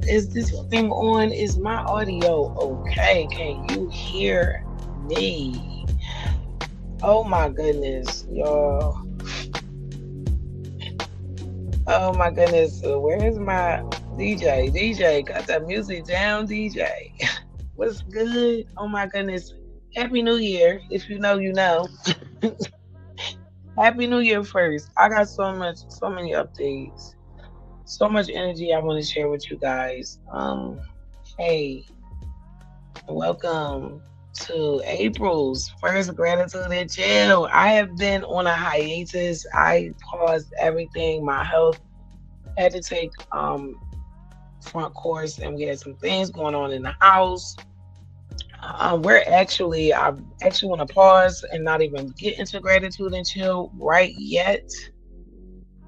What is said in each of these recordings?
Is this thing on? Is my audio okay? Can you hear me? Oh my goodness, y'all. Oh my goodness. Where's my DJ? DJ, got that music down, DJ. What's good? Oh my goodness. Happy New Year. If you know, you know. Happy New Year first. I got so many updates, so much energy I want to share with you guys. Hey, welcome to April's first gratitude and chill. I have been on a hiatus. I paused everything. My health had to take front course, and we had some things going on in the house. I actually want to pause and not even get into gratitude and chill right yet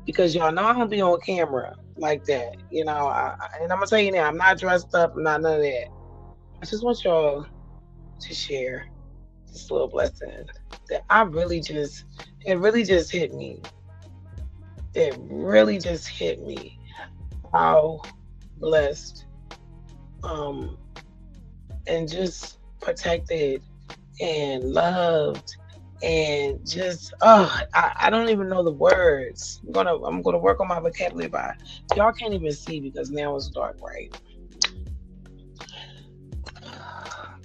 because y'all know I'm gonna be on camera like that, and I'm gonna tell you now, I'm not dressed up, I'm not none of that. I just want y'all to share this little blessing that it really just hit me. It really just hit me how blessed um and just protected and loved and just I don't even know the words. I'm gonna work on my vocabulary, but y'all can't even see because now it's dark, right?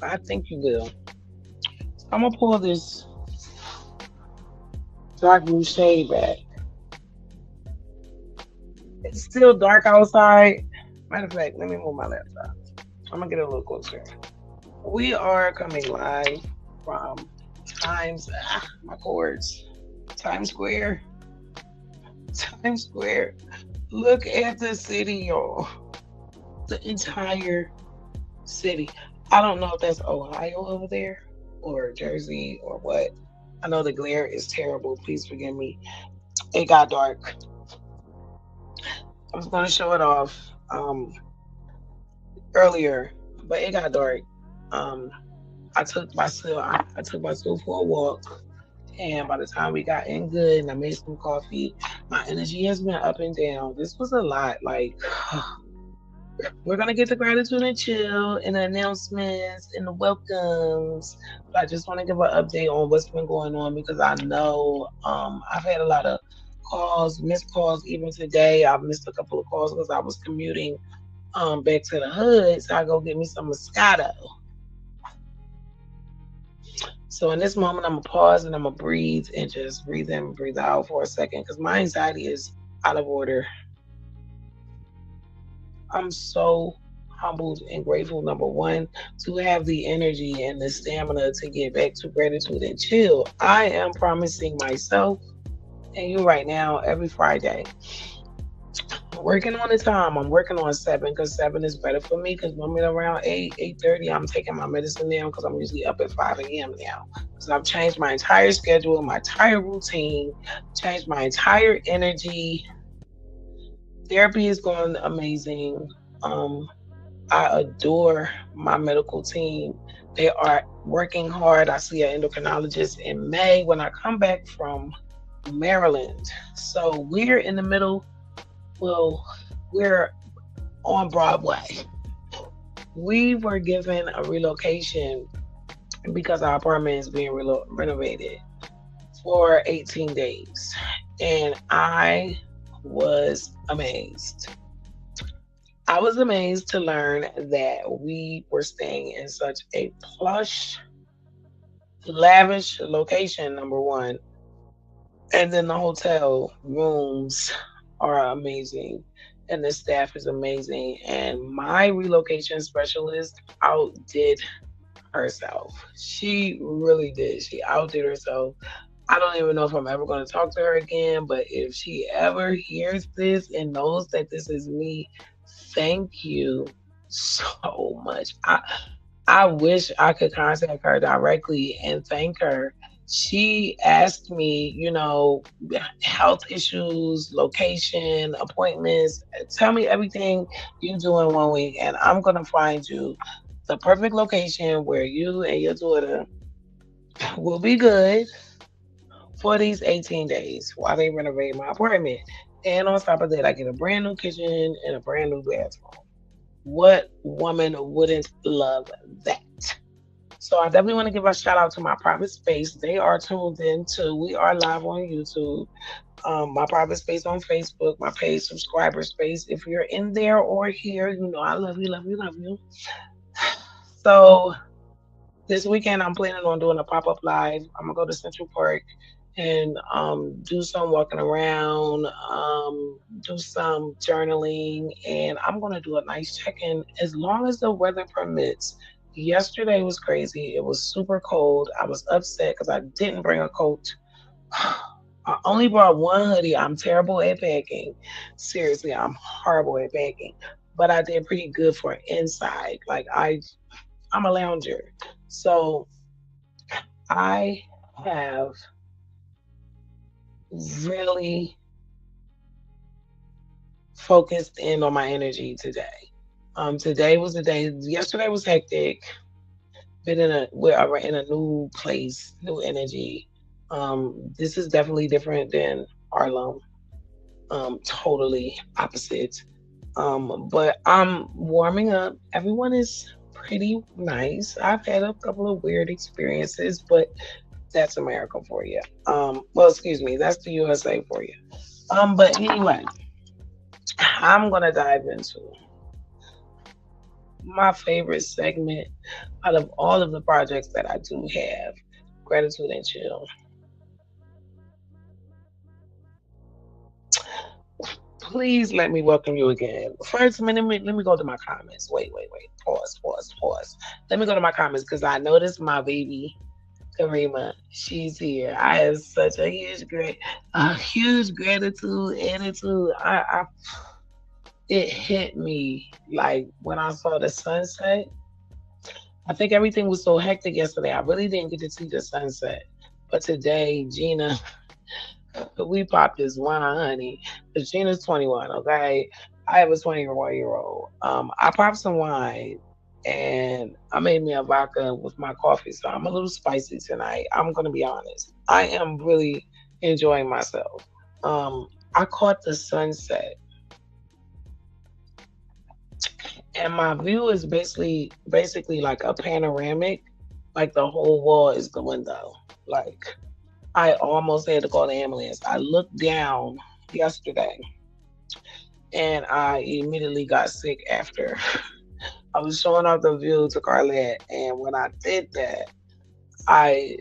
I think you will. So I'm gonna pull this dark blue shade back. It's still dark outside. Matter of fact, let me move my laptop. I'm gonna get a little closer. We are coming live from my cords, Times Square. Times Square. Look at the city, y'all. The entire city. I don't know if that's Ohio over there or Jersey or what. I know the glare is terrible. Please forgive me. It got dark. I was gonna show it off earlier, but it got dark. Um, I took myself for a walk, and by the time we got in good and I made some coffee, my energy has been up and down. This was a lot. Like we're gonna get the gratitude and chill and the announcements and the welcomes. But I just want to give an update on what's been going on because I know I've had a lot of calls, missed calls. Even today, I've missed a couple of calls because I was commuting back to the hood, so I go get me some Moscato. So in this moment, I'm gonna pause and I'm gonna breathe and just breathe in, breathe out for a second because my anxiety is out of order. I'm so humbled and grateful, number one, to have the energy and the stamina to get back to gratitude and chill. I am promising myself and you right now every Friday. I'm working on the time. I'm working on 7 because 7 is better for me because normally around 8, 8:30, I'm taking my medicine now because I'm usually up at 5 a.m. now. Because I've changed my entire schedule, my entire routine, changed my entire energy. Therapy is going amazing. Um, I adore my medical team. They are working hard. I see an endocrinologist in May when I come back from Maryland. So we're in the middle. Well, we're on Broadway. We were given a relocation because our apartment is being renovated for 18 days. And I was amazed. I was amazed to learn that we were staying in such a plush, lavish location, number one. And then the hotel rooms are amazing. And the staff is amazing. And my relocation specialist outdid herself. She really did. She outdid herself. I don't even know if I'm ever going to talk to her again, but if she ever hears this and knows that this is me, thank you so much. I wish I could contact her directly and thank her. She asked me, health issues, location, appointments. Tell me everything you do in 1 week, and I'm going to find you the perfect location where you and your daughter will be good for these 18 days while they renovate my apartment. And on top of that, I get a brand new kitchen and a brand new bathroom. What woman wouldn't love that? So I definitely want to give a shout out to my private space. They are tuned in too. We are live on YouTube. My private space on Facebook, my paid subscriber space. If you're in there or here, you know I love you, love you, love you. So this weekend I'm planning on doing a pop-up live. I'm gonna go to Central Park and do some walking around, do some journaling, and I'm gonna do a nice check-in as long as the weather permits. Yesterday was crazy. It was super cold. I was upset because I didn't bring a coat. I only brought one hoodie. I'm terrible at packing. Seriously, I'm horrible at packing. But I did pretty good for inside. I'm a lounger. So I have really focused in on my energy today. Today was the day. Yesterday was hectic. Been in a we're in a new place, new energy. This is definitely different than Harlem. Totally opposite. But I'm warming up. Everyone is pretty nice. I've had a couple of weird experiences, but that's America for you. Well, excuse me, that's the USA for you. But anyway, I'm gonna dive into my favorite segment out of all of the projects that I do have, gratitude and chill. Please let me welcome you again. First, let me go to my comments. Wait. Pause. Let me go to my comments because I noticed my baby Karima. She's here. I have such a huge gratitude attitude. It hit me like when I saw the sunset. I think everything was so hectic yesterday. I really didn't get to see the sunset. But today, Gina, we popped this wine, honey. Because Gina's 21, okay? I have a 21-year-old. I popped some wine and I made me a vodka with my coffee. So I'm a little spicy tonight. I'm going to be honest. I am really enjoying myself. I caught the sunset and my view is basically like a panoramic. Like the whole wall is the window. Like I almost had to call the ambulance. I looked down yesterday and I immediately got sick after. I was showing off the view to Carlette, and when I did that, I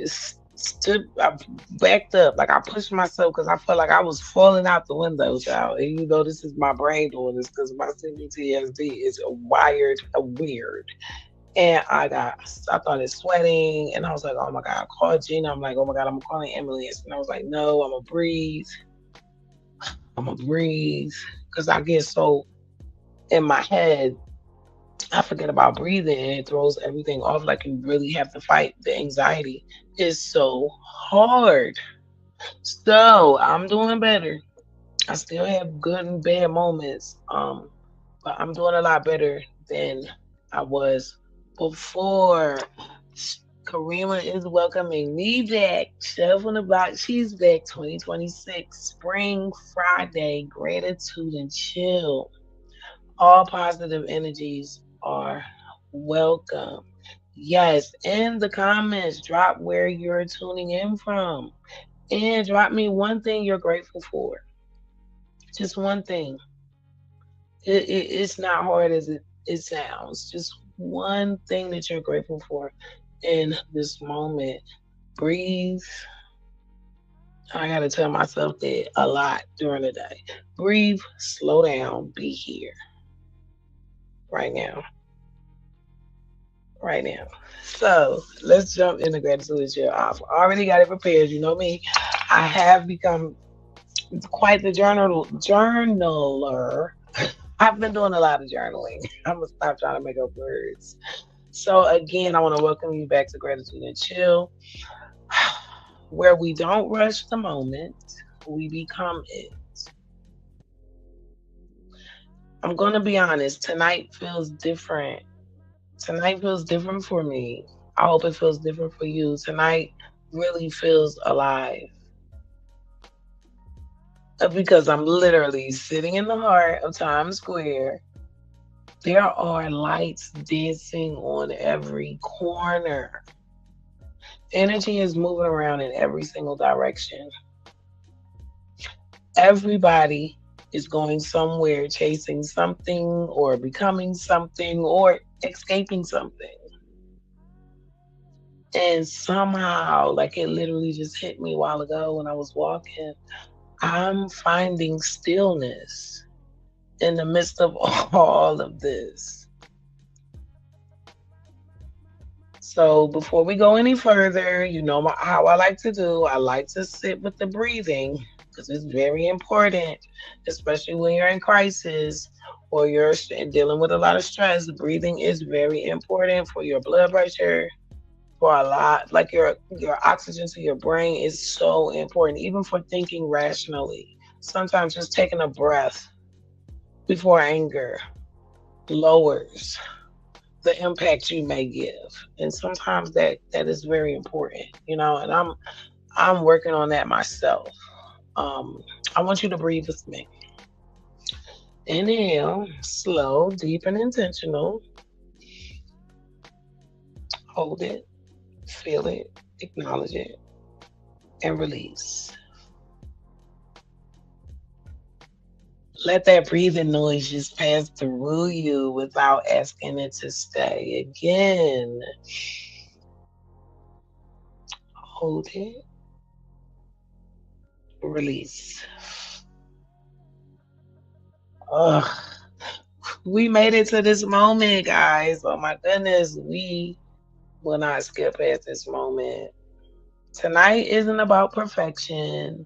backed up, like I pushed myself because I felt like I was falling out the window, child. And you know, this is my brain doing this because my CBTSD is weird. And I started sweating, and I was like, oh my God, I called Gina. I'm like, oh my God, I'm calling ambulance. And I was like, no, I'm gonna breathe, because I get so in my head, I forget about breathing, and it throws everything off. Like you really have to fight the anxiety. It's so hard. So I'm doing better. I still have good and bad moments, but I'm doing a lot better than I was before. Karima is welcoming me back. Chef on the block, she's back. 2026 Spring Friday, gratitude and chill. All positive energies are welcome. Yes, in the comments, drop where you're tuning in from and drop me one thing you're grateful for. Just one thing. It's not hard as it sounds. Just one thing that you're grateful for in this moment. Breathe. I got to tell myself that a lot during the day. Breathe, slow down, be here right now. Right now. So let's jump into gratitude and chill. I've already got it prepared. You know me. I have become quite the journaler. I've been doing a lot of journaling. I'm gonna stop trying to make up words. So again, I want to welcome you back to Gratitude and Chill, where we don't rush the moment, we become it. I'm gonna be honest, tonight feels different. Tonight feels different for me. I hope it feels different for you. Tonight really feels alive. Because I'm literally sitting in the heart of Times Square There are lights dancing on every corner. Energy is moving around in every single direction. Everybody is going somewhere, chasing something, or becoming something, or escaping something. And somehow, like it literally just hit me a while ago when I was walking, I'm finding stillness in the midst of all of this. So before we go any further, you know how I like to do. I like to sit with the breathing because it's very important, especially when you're in crisis or you're dealing with a lot of stress. Breathing is very important for your blood pressure, for a lot. Like your oxygen to your brain is so important, even for thinking rationally. Sometimes just taking a breath before anger lowers the impact you may give, and sometimes that is very important, and I'm working on that myself. I want you to breathe with me. Inhale, slow, deep, and intentional. Hold it, feel it, acknowledge it, and release. Let that breathing noise just pass through you without asking it to stay. Again, hold it, release. Ugh. We made it to this moment, guys. Oh my goodness, we will not skip past this moment. Tonight isn't about perfection.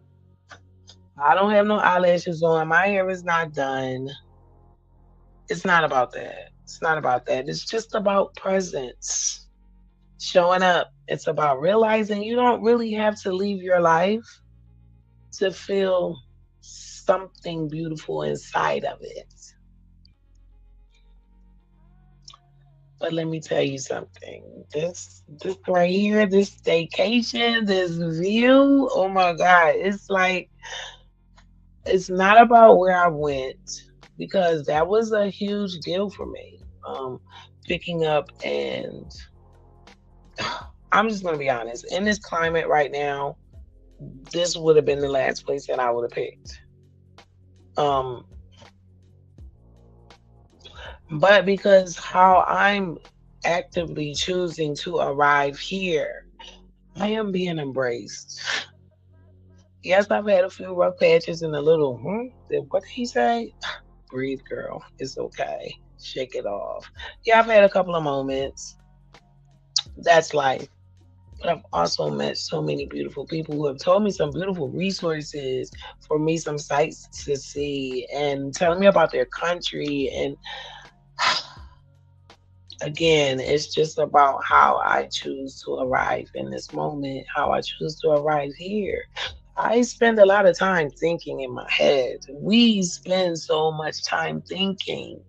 I don't have no eyelashes on. My hair is not done. It's not about that. It's not about that. It's just about presence, showing up. It's about realizing you don't really have to leave your life to feel something beautiful inside of it. But let me tell you something. This right here, this staycation, this view, oh my God. It's like it's not about where I went because that was a huge deal for me. Picking up and I'm just gonna be honest. In this climate right now, this would have been the last place that I would have picked. Um, but because how I'm actively choosing to arrive here, I am being embraced. Yes, I've had a few rough patches and a little, what did he say? Breathe, girl. It's okay. Shake it off. Yeah, I've had a couple of moments. That's life. But I've also met so many beautiful people who have told me some beautiful resources for me, some sites to see, and telling me about their country. And again, it's just about how I choose to arrive in this moment, how I choose to arrive here. I spend a lot of time thinking in my head. We spend so much time thinking.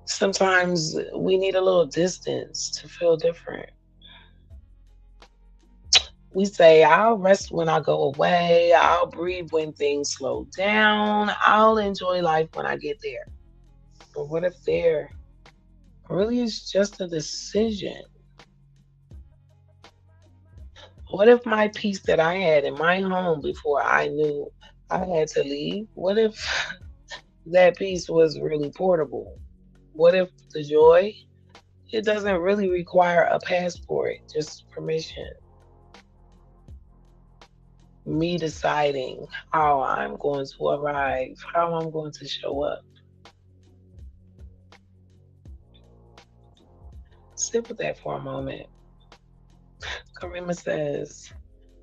Sometimes we need a little distance to feel different. We say, I'll rest when I go away, I'll breathe when things slow down, I'll enjoy life when I get there. But what if there really is just a decision? What if my peace that I had in my home before I knew I had to leave? What if that peace was really portable? What if the joy, it doesn't really require a passport, just permission? Me deciding how I'm going to arrive, how I'm going to show up. Sit with that for a moment. Karima says,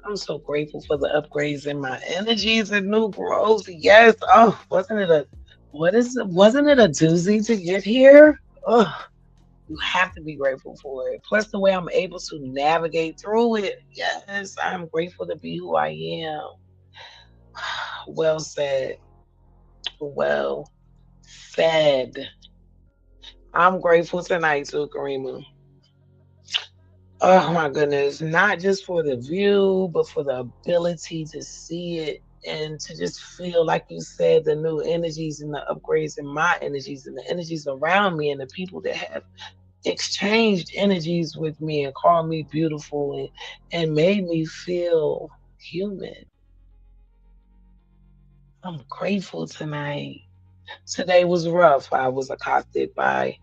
I'm so grateful for the upgrades in my energies and new growth. Yes. Oh, wasn't it a doozy to get here? Oh, you have to be grateful for it. Plus the way I'm able to navigate through it. Yes, I'm grateful to be who I am. Well said. Well said. I'm grateful tonight too, Karima. Oh my goodness. Not just for the view, but for the ability to see it and to just feel, like you said, the new energies and the upgrades in my energies and the energies around me and the people that have exchanged energies with me and called me beautiful and made me feel human. I'm grateful tonight. Today was rough. I was accosted by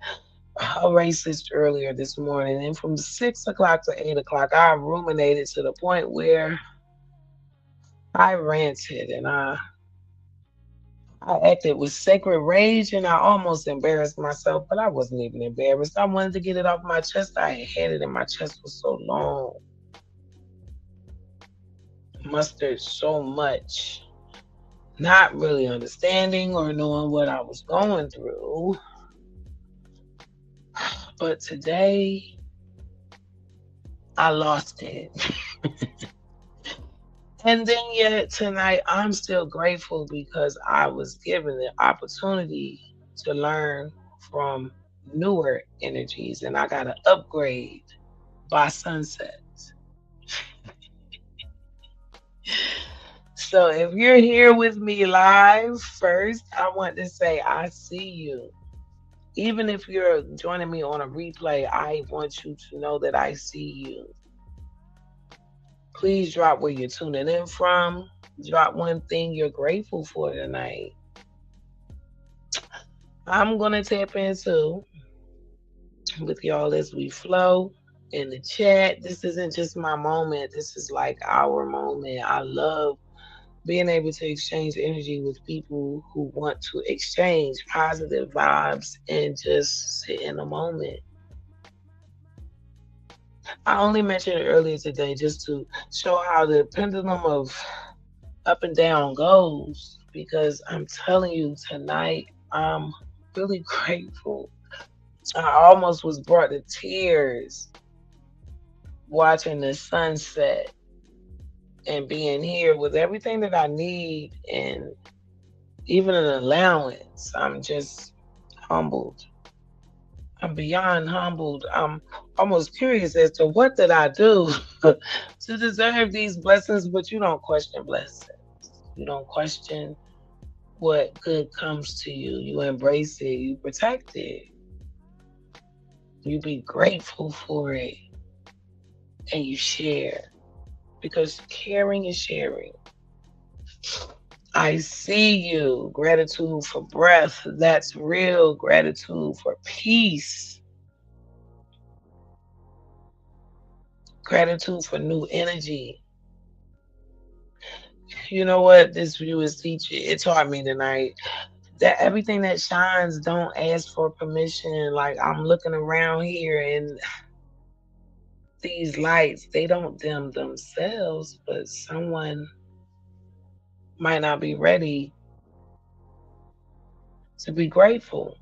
a racist earlier this morning, and from 6 o'clock to 8 o'clock, I ruminated to the point where I ranted and I acted with sacred rage and I almost embarrassed myself, but I wasn't even embarrassed. I wanted to get it off my chest. I had it in my chest for so long, mustered so much, not really understanding or knowing what I was going through. But today, I lost it. And then yet tonight, I'm still grateful because I was given the opportunity to learn from newer energies and I got an upgrade by sunset. So if you're here with me live, first, I want to say I see you. Even if you're joining me on a replay, I want you to know that I see you. Please drop where you're tuning in from. Drop one thing you're grateful for tonight. I'm going to tap into with y'all as we flow in the chat. This isn't just my moment, this is like our moment. I love being able to exchange energy with people who want to exchange positive vibes and just sit in a moment. I only mentioned it earlier today just to show how the pendulum of up and down goes because I'm telling you tonight, I'm really grateful. I almost was brought to tears watching the sunset and being here with everything that I need and even an allowance. I'm just humbled. I'm beyond humbled. I'm almost curious as to what did I do to deserve these blessings, but you don't question blessings. You don't question what good comes to you. You embrace it, you protect it, you be grateful for it, and you share because caring is sharing. I see you. Gratitude for breath. That's real. Gratitude for peace. Gratitude for new energy. You know what this view is teaching? It taught me tonight that everything that shines don't ask for permission. Like I'm looking around here and these lights, they don't dim themselves, but someone might not be ready to be grateful.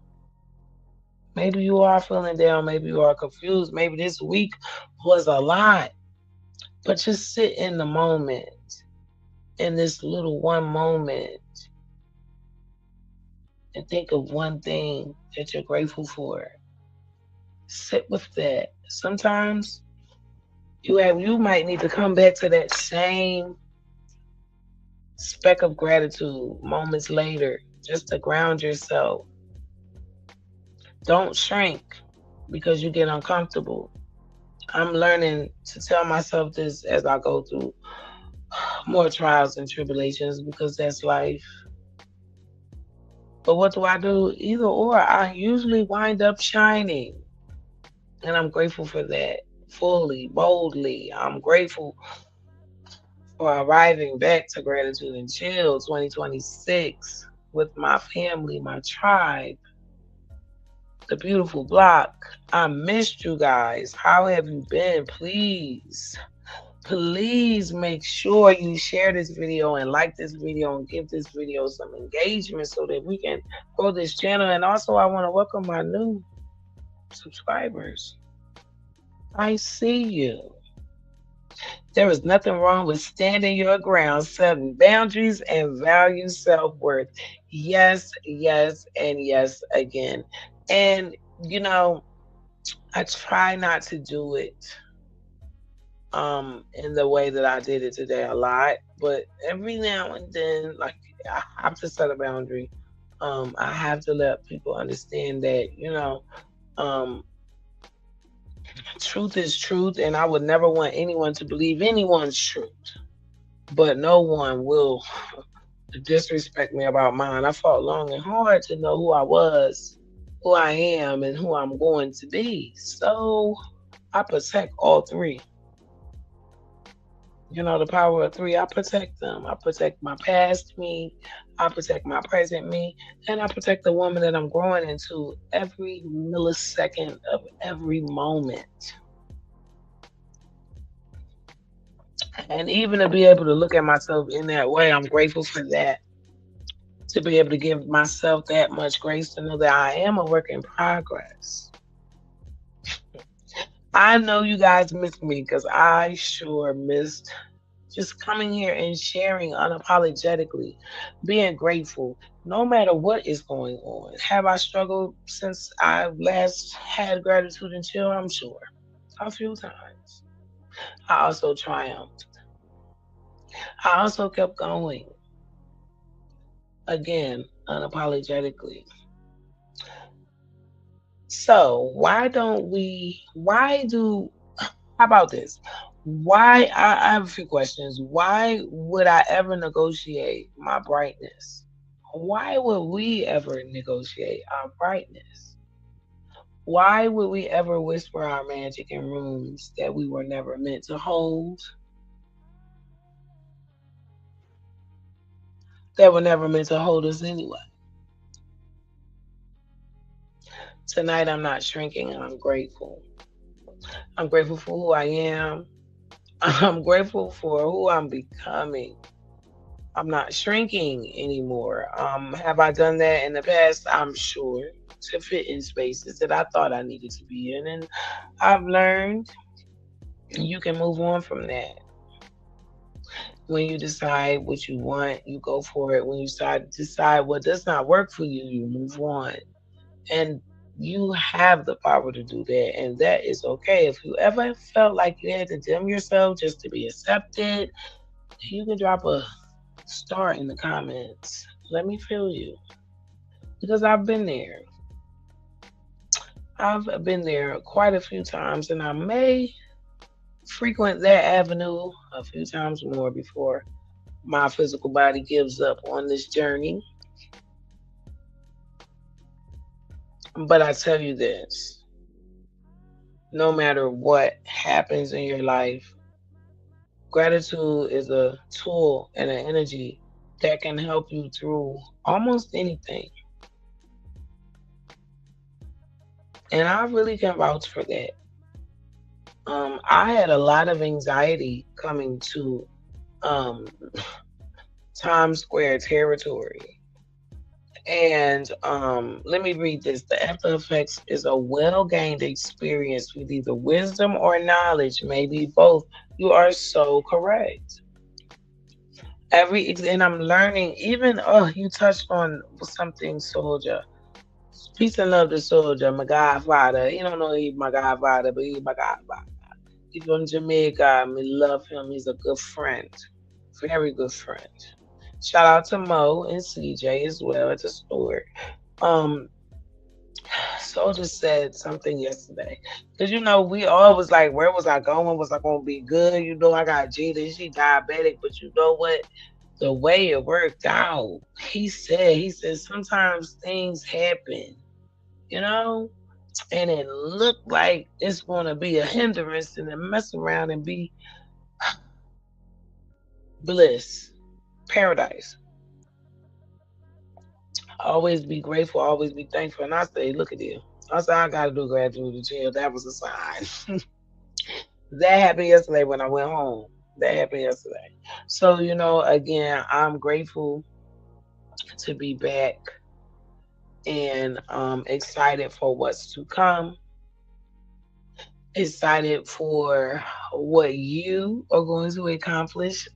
Maybe you are feeling down, maybe you are confused, maybe this week was a lot. But just sit in the moment, in this little one moment, and think of one thing that you're grateful for. Sit with that. Sometimes you might need to come back to that same speck of gratitude moments later just to ground yourself. Don't shrink because you get uncomfortable. I'm learning to tell myself this as I go through more trials and tribulations because that's life. But what do I do? Either or, I usually wind up shining. And I'm grateful for that fully, boldly. I'm grateful for arriving back to Gratitude and Chill 2026 with my family, my tribe, the beautiful block. I missed you guys. How have you been? Please make sure you share this video and like this video and give this video some engagement so that we can grow this channel. And also, I want to welcome my new subscribers. I see you. There is nothing wrong with standing your ground, setting boundaries, and value self worth. Yes, yes, and yes again. And, you know, I try not to do it in the way that I did it today a lot. But every now and then, like, I have to set a boundary. I have to let people understand that, um, truth is truth, and I would never want anyone to believe anyone's truth. But no one will disrespect me about mine. I fought long and hard to know who I was, who I am, and who I'm going to be. So I protect all three. The power of three, I protect them. I protect my past me, I protect my present me, and I protect the woman that I'm growing into every millisecond of every moment. And even to be able to look at myself in that way, I'm grateful for that. To be able to give myself that much grace to know that I am a work in progress. I know you guys miss me because I sure missed just coming here and sharing unapologetically, being grateful no matter what is going on. Have I struggled since I last had gratitude and chill? I'm sure. A few times. I also triumphed. I also kept going again, unapologetically. So, how about this? I have a few questions. Why would I ever negotiate my brightness? Why would we ever negotiate our brightness? Why would we ever whisper our magic in rooms that we were never meant to hold, that were never meant to hold us anyway? Tonight, I'm not shrinking and I'm grateful. I'm grateful for who I am. I'm grateful for who I'm becoming. I'm not shrinking anymore. Have I done that in the past? I'm sure, to fit in spaces that I thought I needed to be in. And I've learned you can move on from that. When you decide what you want, you go for it. When you decide what does not work for you, you move on. And you have the power to do that. And that is okay. If you ever felt like you had to dim yourself just to be accepted, you can drop a star in the comments. Let me feel you. Because I've been there. I've been there quite a few times, and I may frequent that avenue a few times more before my physical body gives up on this journey. But I tell you this, no matter what happens in your life, gratitude is a tool and an energy that can help you through almost anything. And I really can vouch for that. I had a lot of anxiety coming to um, Times Square territory. And let me read this. The after effects is a well gained experience with either wisdom or knowledge, maybe both. You are so correct. And I'm learning, even, oh, you touched on something, Soldier. Peace and love to Soldier, my godfather. He don't know he's my godfather, but he's my godfather. He's from Jamaica. We love him. He's a good friend. Very good friend. Shout out to Mo and CJ as well at the store. Um, Soldier said something yesterday. Because, we all was like, where was I going? Was I going to be good? I got Jada. She diabetic. But you know what? The way it worked out, he said, sometimes things happen, you know? And it looked like it's going to be a hindrance and then mess around and be bliss, paradise. Always be grateful, always be thankful. And I say, look at you. I said, I got to do gratitude to chill. That was a sign. That happened yesterday when I went home. That happened yesterday. So, again, I'm grateful to be back and excited for what's to come. Excited for what you are going to accomplish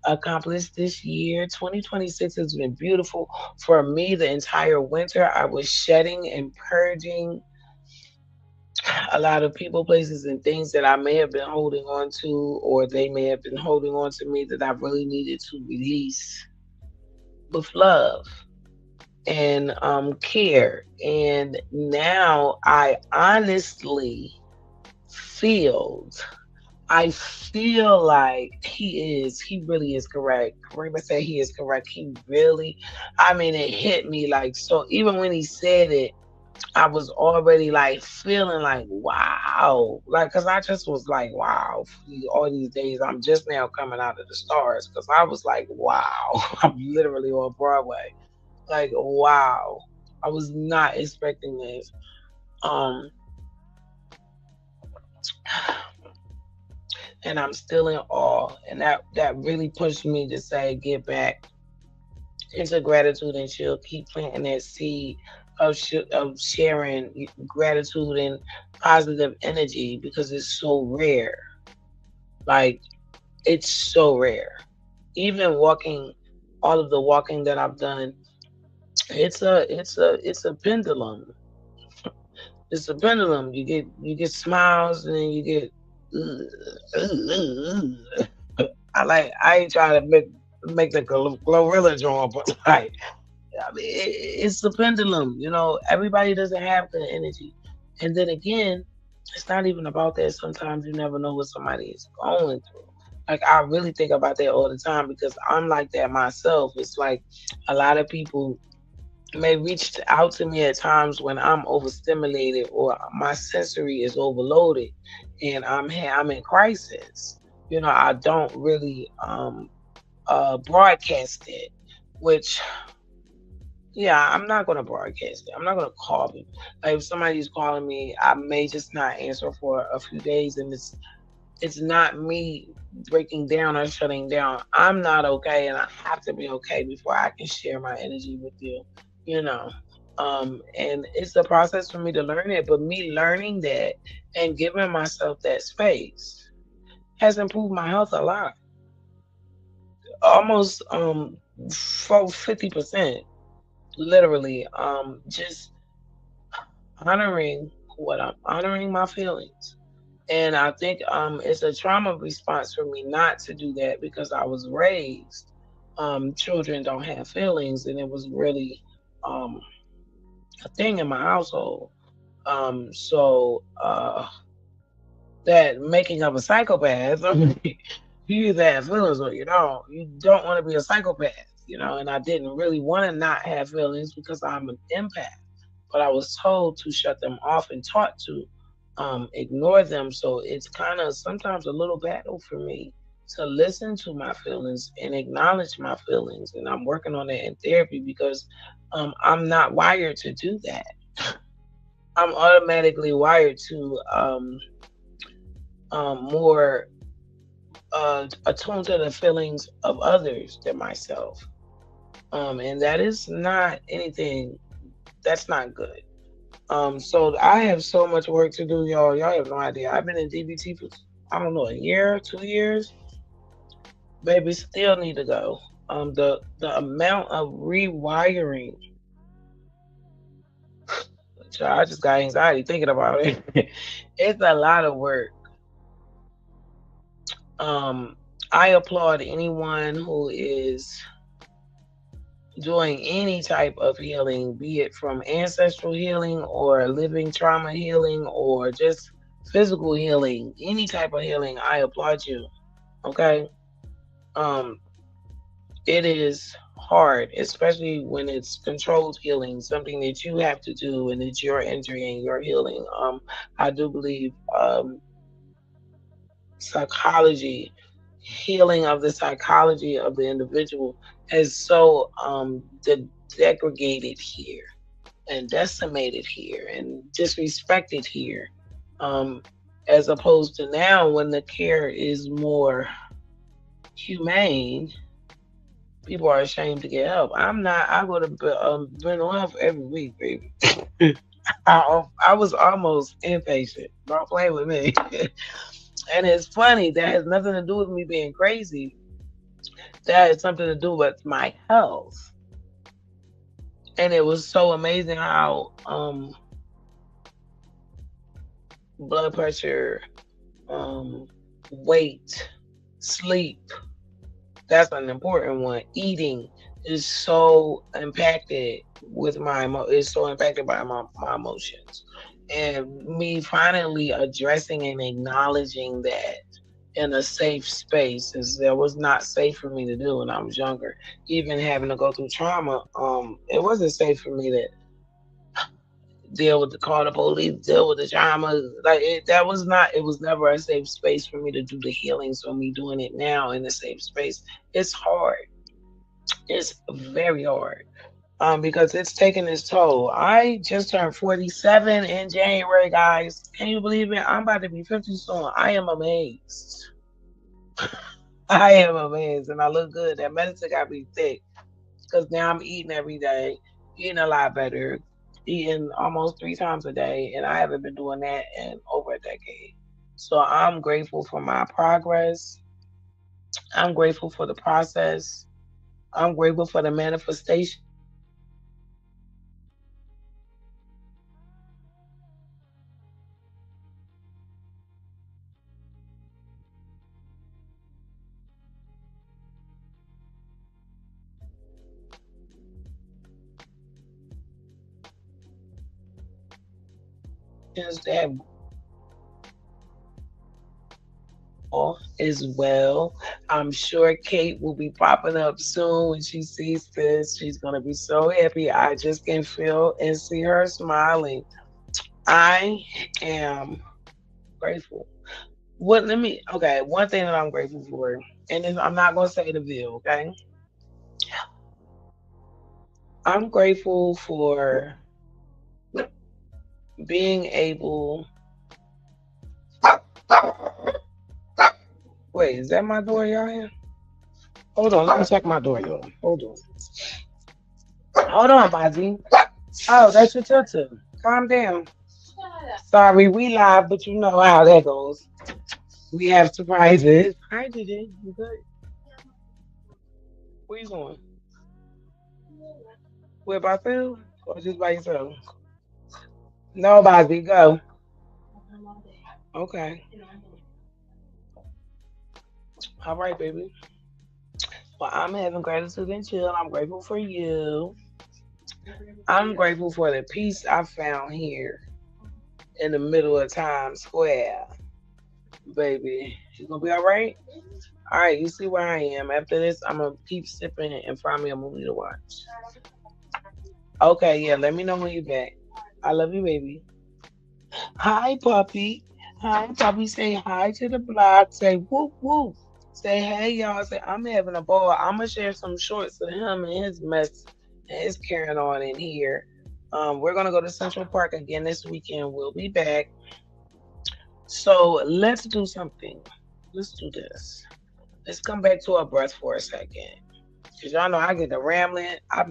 this year. 2026 has been beautiful for me. The entire winter I was shedding and purging a lot of people, places, and things that I may have been holding on to, or they may have been holding on to me, that I really needed to release with love and care. And now I honestly feel, I feel like he really is correct. Rima said he is correct. He really, I mean, it hit me like so. Even when he said it, I was already like feeling like, wow. Like, cause I just was like, wow, for all these days, I'm just now coming out of the stars. Cause I was like, wow, I'm literally on Broadway. Like, wow. I was not expecting this. Um, and I'm still in awe. And that really pushed me to say, get back into gratitude and chill. Keep planting that seed of sharing gratitude and positive energy because it's so rare. Like, it's so rare. Even walking, all of the walking that I've done, it's a pendulum. It's a pendulum. You get smiles and then you get. I ain't trying to make the Glorilla drawing, but like I mean, it's the pendulum. Everybody doesn't have the energy, and then again, it's not even about that. Sometimes you never know what somebody is going through. Like I really think about that all the time because I'm like that myself. It's like a lot of people may reach out to me at times when I'm overstimulated or my sensory is overloaded, and I'm in crisis. I don't really broadcast it, which yeah, I'm not gonna broadcast it. I'm not gonna call them. Like if somebody's calling me, I may just not answer for a few days, and it's not me breaking down or shutting down. I'm not okay, and I have to be okay before I can share my energy with you. You know, and it's a process for me to learn it. But me learning that and giving myself that space has improved my health a lot, almost 50%, literally. Just honoring what I'm honoring my feelings. And I think it's a trauma response for me not to do that because I was raised children don't have feelings, and it was really um a thing in my household. So that making of a psychopath, I mean, you either have feelings or you don't. You don't want to be a psychopath. And I didn't really want to not have feelings because I'm an empath, but I was told to shut them off and taught to ignore them. So it's kind of sometimes a little battle for me to listen to my feelings and acknowledge my feelings. And I'm working on that in therapy because I'm not wired to do that. I'm automatically wired to more attuned to the feelings of others than myself. And that is not anything, that's not good. So I have so much work to do, y'all. Y'all have no idea. I've been in DBT for I don't know, a year, 2 years. Baby, still need to go. The amount of rewiring. Child, I just got anxiety thinking about it. It's a lot of work. Um, I applaud anyone who is doing any type of healing, be it from ancestral healing or living trauma healing or just physical healing, any type of healing. I applaud you. Okay. Um, it is hard, especially when it's controlled healing, something that you have to do and it's your injury and your healing. I do believe psychology, healing of the psychology of the individual is so degraded here and decimated here and disrespected here. Um, as opposed to now when the care is more humane, people are ashamed to get help. I'm not. I go to mental health every week, baby. I was almost inpatient. Don't play with me. And it's funny. That has nothing to do with me being crazy. That has something to do with my health. And it was so amazing how blood pressure, um, weight, sleep. That's an important one. Eating is so impacted with is so impacted by my emotions. And me finally addressing and acknowledging that in a safe space is that was not safe for me to do when I was younger. Even having to go through trauma, it wasn't safe for me to deal with the call the police, deal with the trauma. That was not. It was never a safe space for me to do the healing. So me doing it now in a safe space, it's hard. It's very hard. Because it's taking its toll. I just turned 47 in January, guys. Can you believe it? I'm about to be 50 soon. I am amazed. I am amazed, and I look good. That medicine got me thick because now I'm eating every day, eating a lot better, eating almost 3 times a day, and I haven't been doing that in over a decade. So I'm grateful for my progress. I'm grateful for the process. I'm grateful for the manifestations that have happened. As well. I'm sure Kate will be popping up soon when she sees this. She's going to be so happy. I just can feel and see her smiling. I am grateful. Okay, one thing that I'm grateful for, and I'm not going to say the view, okay? I'm grateful for being able. Wait, is that my door, y'all here? Hold on, let me check my door, y'all. Hold on. Hold on, Bazi. Oh, that's your tutu. Calm down. Sorry, we live, but you know how that goes. We have surprises. Hi, Gigi. You good? Where you going? With by food or just by yourself? No, Bazi, go. Okay. All right, baby. Well, I'm having gratitude and chill. I'm grateful for you. I'm grateful for the peace I found here in the middle of Times Square. Baby, you gonna be all right? All right, you see where I am. After this, I'm gonna keep sipping and find me a movie to watch. Okay, yeah, let me know when you're back. I love you, baby. Hi, puppy. Hi, puppy. Say hi to the block. Say whoop whoop. Say hey, y'all. Say I'm having a ball. I'm gonna share some shorts of him and his mess and his carrying on in here. We're gonna go to Central Park again this weekend. We'll be back. So let's do something. Let's do this. Let's come back to our breath for a second. Cause y'all know I get the rambling. I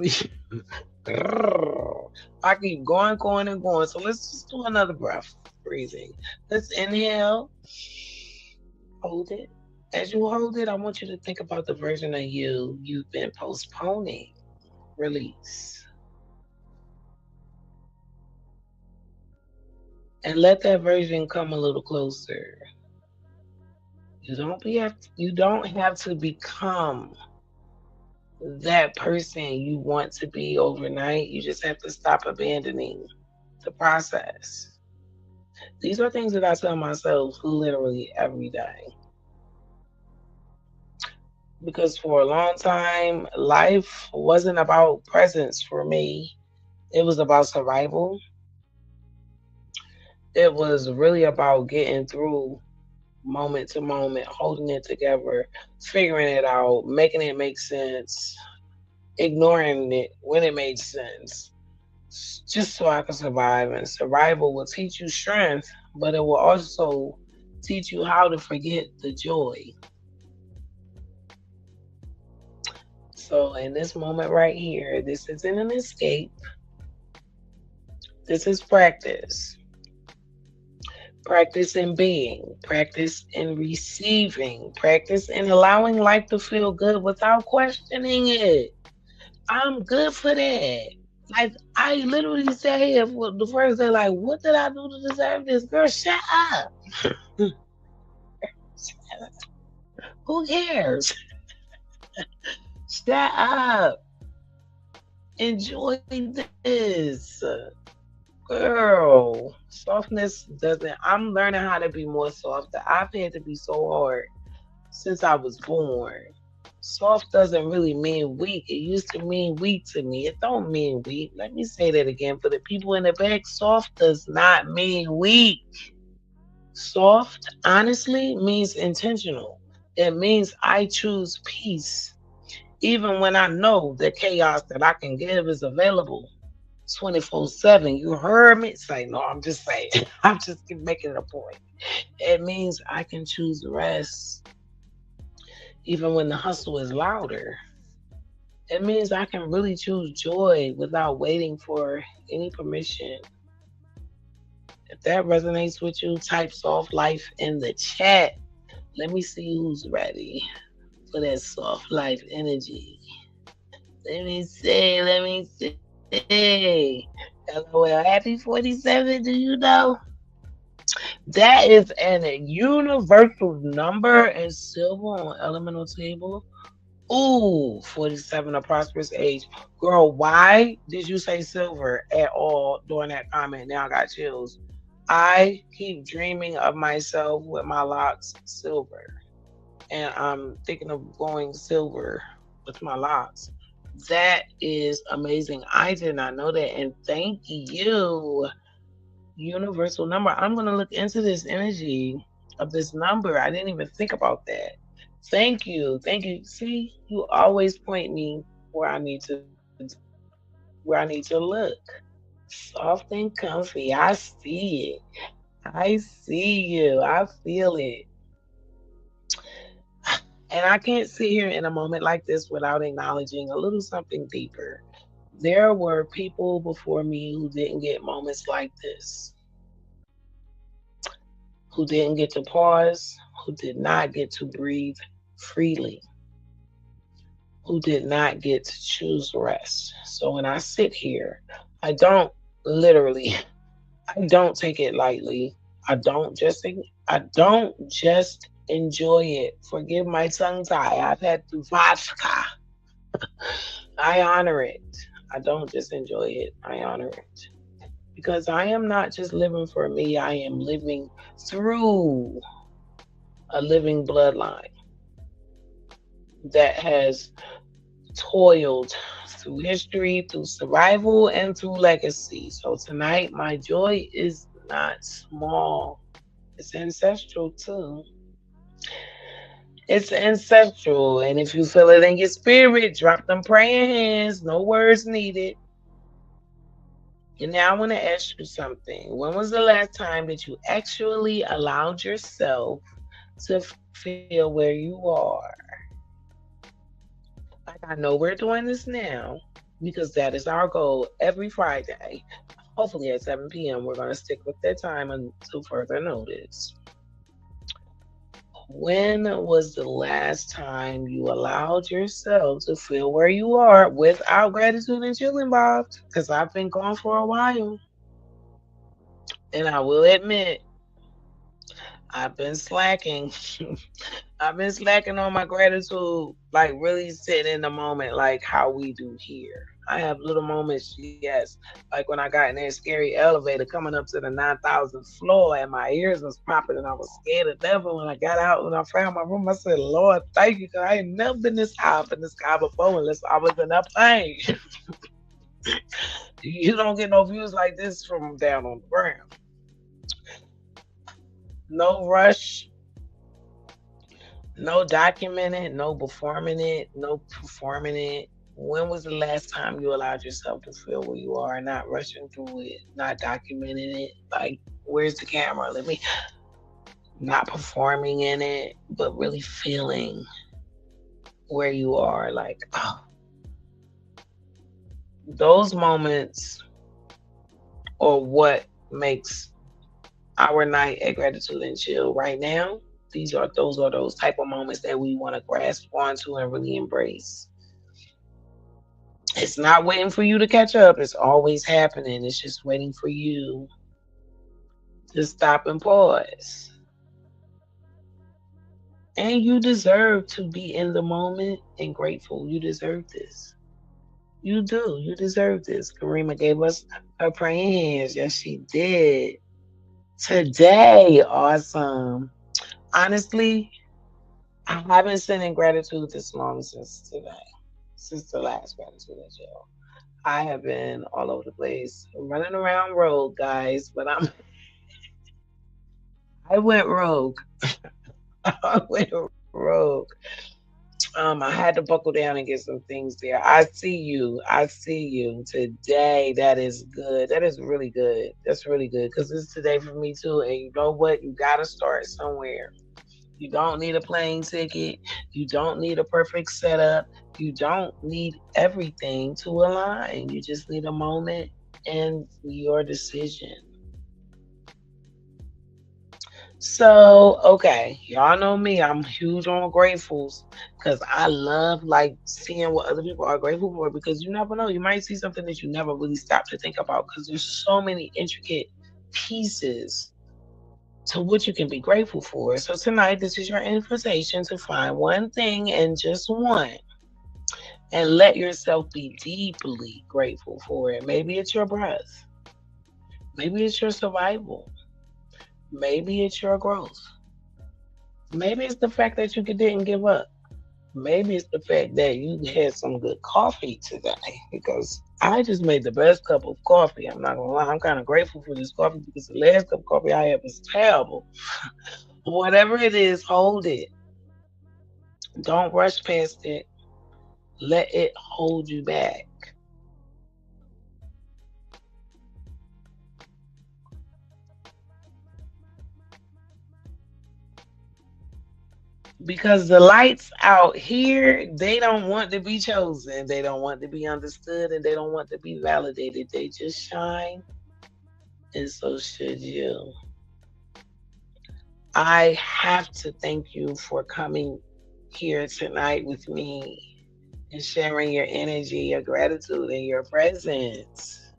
keep going, going, and going. So let's just do another breath, breathing. Let's inhale, hold it. As you hold it, I want you to think about the version of you've been postponing. Release. And let that version come a little closer. You don't have to become that person you want to be overnight. You just have to stop abandoning the process. These are things that I tell myself literally every day. Because for a long time, life wasn't about presence for me. It was about survival. It was really about getting through moment to moment, holding it together, figuring it out, making it make sense, ignoring it when it made sense, just so I could survive. And survival will teach you strength, but it will also teach you how to forget the joy. So, in this moment right here, this isn't an escape, this is practice. Practice in being, practice in receiving, practice in allowing life to feel good without questioning it. I'm good for that. Like I literally sat here for the first day, like, what did I do to deserve this? Girl, shut up. Who cares? Shut up. Enjoy this. Girl. Softness doesn't I'm learning how to be more soft. I've had to be so hard since I was born. Soft doesn't really mean weak. It used to mean weak to me. It don't mean weak. Let me say that again for the people in the back. Soft does not mean weak. Soft, honestly, means intentional. It means I choose peace, even when I know the chaos that I can give is available 24/7. You heard me say, no, I'm just saying. I'm just making a point. It means I can choose rest, even when the hustle is louder. It means I can really choose joy without waiting for any permission. If that resonates with you, type soft life in the chat. Let me see who's ready for that soft life energy. Let me see. LOL, happy 47, do you know? That is an universal number in silver on elemental table. Ooh, 47, a prosperous age. Girl, why did you say silver at all during that comment? Now I got chills. I keep dreaming of myself with my locks silver. And I'm thinking of going silver with my locks. That is amazing. I did not know that. And thank you, universal number. I'm going to look into this energy of this number. I didn't even think about that. Thank you. Thank you. See, you always point me where I need to look. Soft and comfy. I see it. I see you. I feel it. And I can't sit here in a moment like this without acknowledging a little something deeper. There were people before me who didn't get moments like this, who didn't get to pause, who did not get to breathe freely, who did not get to choose rest. So when I sit here, I don't literally, I don't take it lightly. I don't just, I don't just enjoy it. Forgive my tongue tie. I've had to vodka. I honor it. I don't just enjoy it. I honor it. Because I am not just living for me, I am living through a living bloodline that has toiled through history, through survival, and through legacy. So tonight, my joy is not small, it's ancestral too. It's ancestral. And if you feel it in your spirit, drop them praying hands, no words needed. And now I want to ask you something. When was the last time that you actually allowed yourself to feel where you are? Like, I know we're doing this now because that is our goal every Friday. Hopefully at 7 p.m. We're going to stick with that time until further notice. When was the last time you allowed yourself to feel where you are without gratitude and chill involved? Because I've been gone for a while. And I will admit, I've been slacking. I've been slacking on my gratitude, like really sitting in the moment, like how we do here. I have little moments, yes, like when I got in that scary elevator coming up to the 9,000th floor and my ears was popping and I was scared to death. And when I got out, when I found my room, I said, Lord, thank you, because I ain't never been this high up in the sky before unless I was in that plane. You don't get no views like this from down on the ground. No rush, no documenting, no performing it, no performing it. When was the last time you allowed yourself to feel where you are and not rushing through it, not documenting it? Like, where's the camera? Let me not performing in it, but really feeling where you are. Like, oh, those moments are what makes our night at Gratitude and Chill right now. Those are those type of moments that we want to grasp onto and really embrace. It's not waiting for you to catch up. It's always happening. It's just waiting for you to stop and pause. And you deserve to be in the moment and grateful. You deserve this. You do. You deserve this. Karima gave us her praying hands. Yes, she did. Today, awesome. Honestly, I haven't sent in gratitude this long since today, since the last gratitude in jail. I have been all over the place, running around rogue, guys. But I went rogue. I went rogue. I had to buckle down and get some things there. I see you. I see you today. That is good. That is really good. That's really good because it's today for me too. And you know what? You got to start somewhere. You don't need a plane ticket. You don't need a perfect setup. You don't need everything to align. You just need a moment and your decision. So, okay, y'all know me. I'm huge on gratefuls because I love like seeing what other people are grateful for because you never know. You might see something that you never really stop to think about because there's so many intricate pieces to what you can be grateful for. So tonight, this is your invitation to find one thing and just one and let yourself be deeply grateful for it. Maybe it's your breath. Maybe it's your survival. Maybe it's your growth. Maybe it's the fact that you didn't give up. Maybe it's the fact that you had some good coffee today because I just made the best cup of coffee. I'm not gonna lie, I'm kind of grateful for this coffee because the last cup of coffee I had was terrible. Whatever it is, hold it. Don't rush past it. Let it hold you back. Because the lights out here, they don't want to be chosen. They don't want to be understood and they don't want to be validated. They just shine, and so should you. I have to thank you for coming here tonight with me and sharing your energy, your gratitude, and your presence.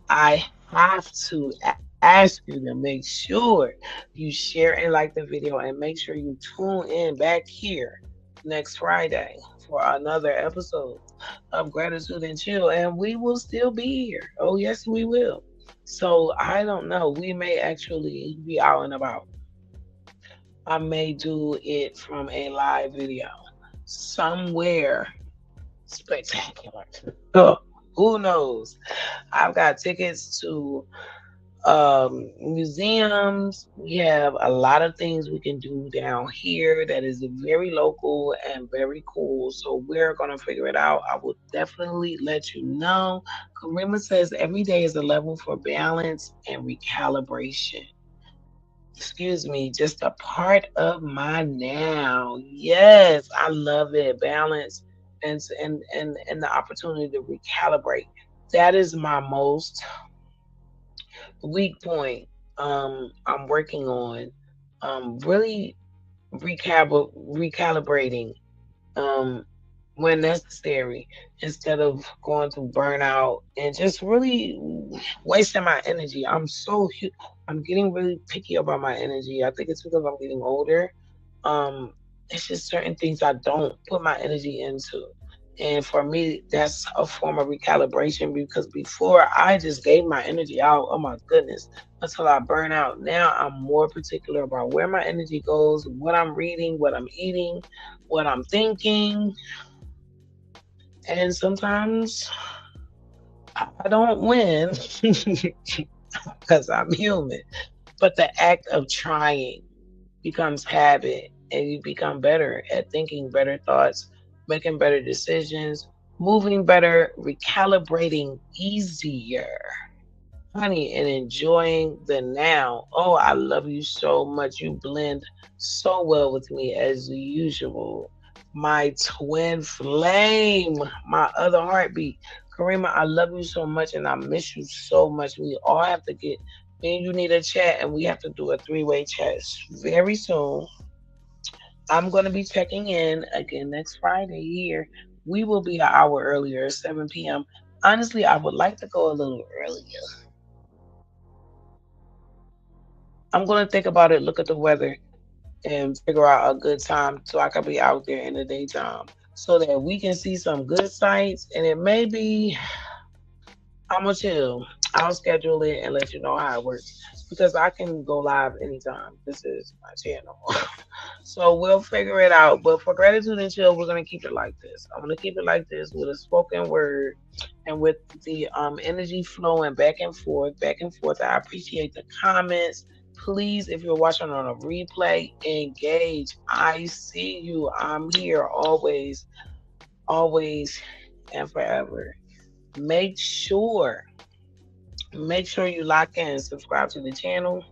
I have to ask you to make sure you share and like the video and make sure you tune in back here next Friday for another episode of Gratitude and Chill. And we will still be here. Oh, yes, we will. So I don't know. We may actually be out and about. I may do it from a live video somewhere spectacular. Oh, who knows? I've got tickets to museums. We have a lot of things we can do down here that is very local and very cool. So we're gonna figure it out. I will definitely let you know. Karima says every day is a level for balance and recalibration. Excuse me, just a part of my now. Yes, I love it. Balance and the opportunity to recalibrate. That is my most weak point. I'm working on really recalibrating um, when necessary instead of going through burnout and just really wasting my energy. I'm getting really picky about my energy. I think it's because I'm getting older. Um, it's just certain things I don't put my energy into. And for me, that's a form of recalibration because before I just gave my energy out, oh my goodness, until I burn out. Now I'm more particular about where my energy goes, what I'm reading, what I'm eating, what I'm thinking, and sometimes I don't win because I'm human. But the act of trying becomes habit, and you become better at thinking better thoughts, making better decisions, moving better, recalibrating easier. Honey, and enjoying the now. Oh, I love you so much. You blend so well with me as usual. My twin flame, my other heartbeat. Karima, I love you so much and I miss you so much. We all have to get, me and you need a chat and we have to do a three-way chat very soon. I'm going to be checking in again next Friday here We will be an hour earlier, 7 p.m. Honestly, I would like to go a little earlier. I'm going to think about it, look at the weather, and figure out a good time so I can be out there in the daytime so that we can see some good sights. And it may be, I'm going to chill. I'll schedule it and let you know how it works because I can go live anytime. This is my channel. So we'll figure it out. But for gratitude and chill, we're gonna keep it like this. I'm gonna keep it like this with a spoken word and with the energy flowing back and forth, back and forth. I appreciate the comments. Please, if you're watching on a replay, engage. I see you. I'm here always, always, and forever. Make sure, make sure you lock in, subscribe to the channel.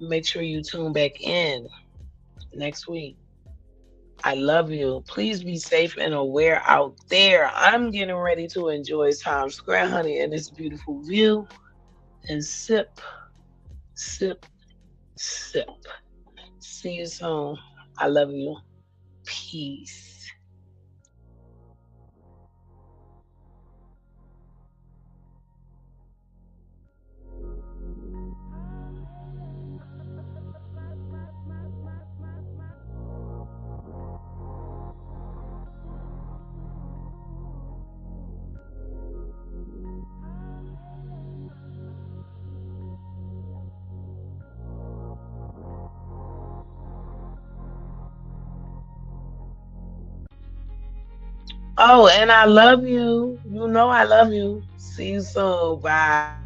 Make sure you tune back in next week. I love you. Please be safe and aware out there. I'm getting ready to enjoy Times Square, honey, and this beautiful view. And sip, sip, sip. See you soon. I love you. Peace. Oh, and I love you. You know I love you. See you soon. Bye.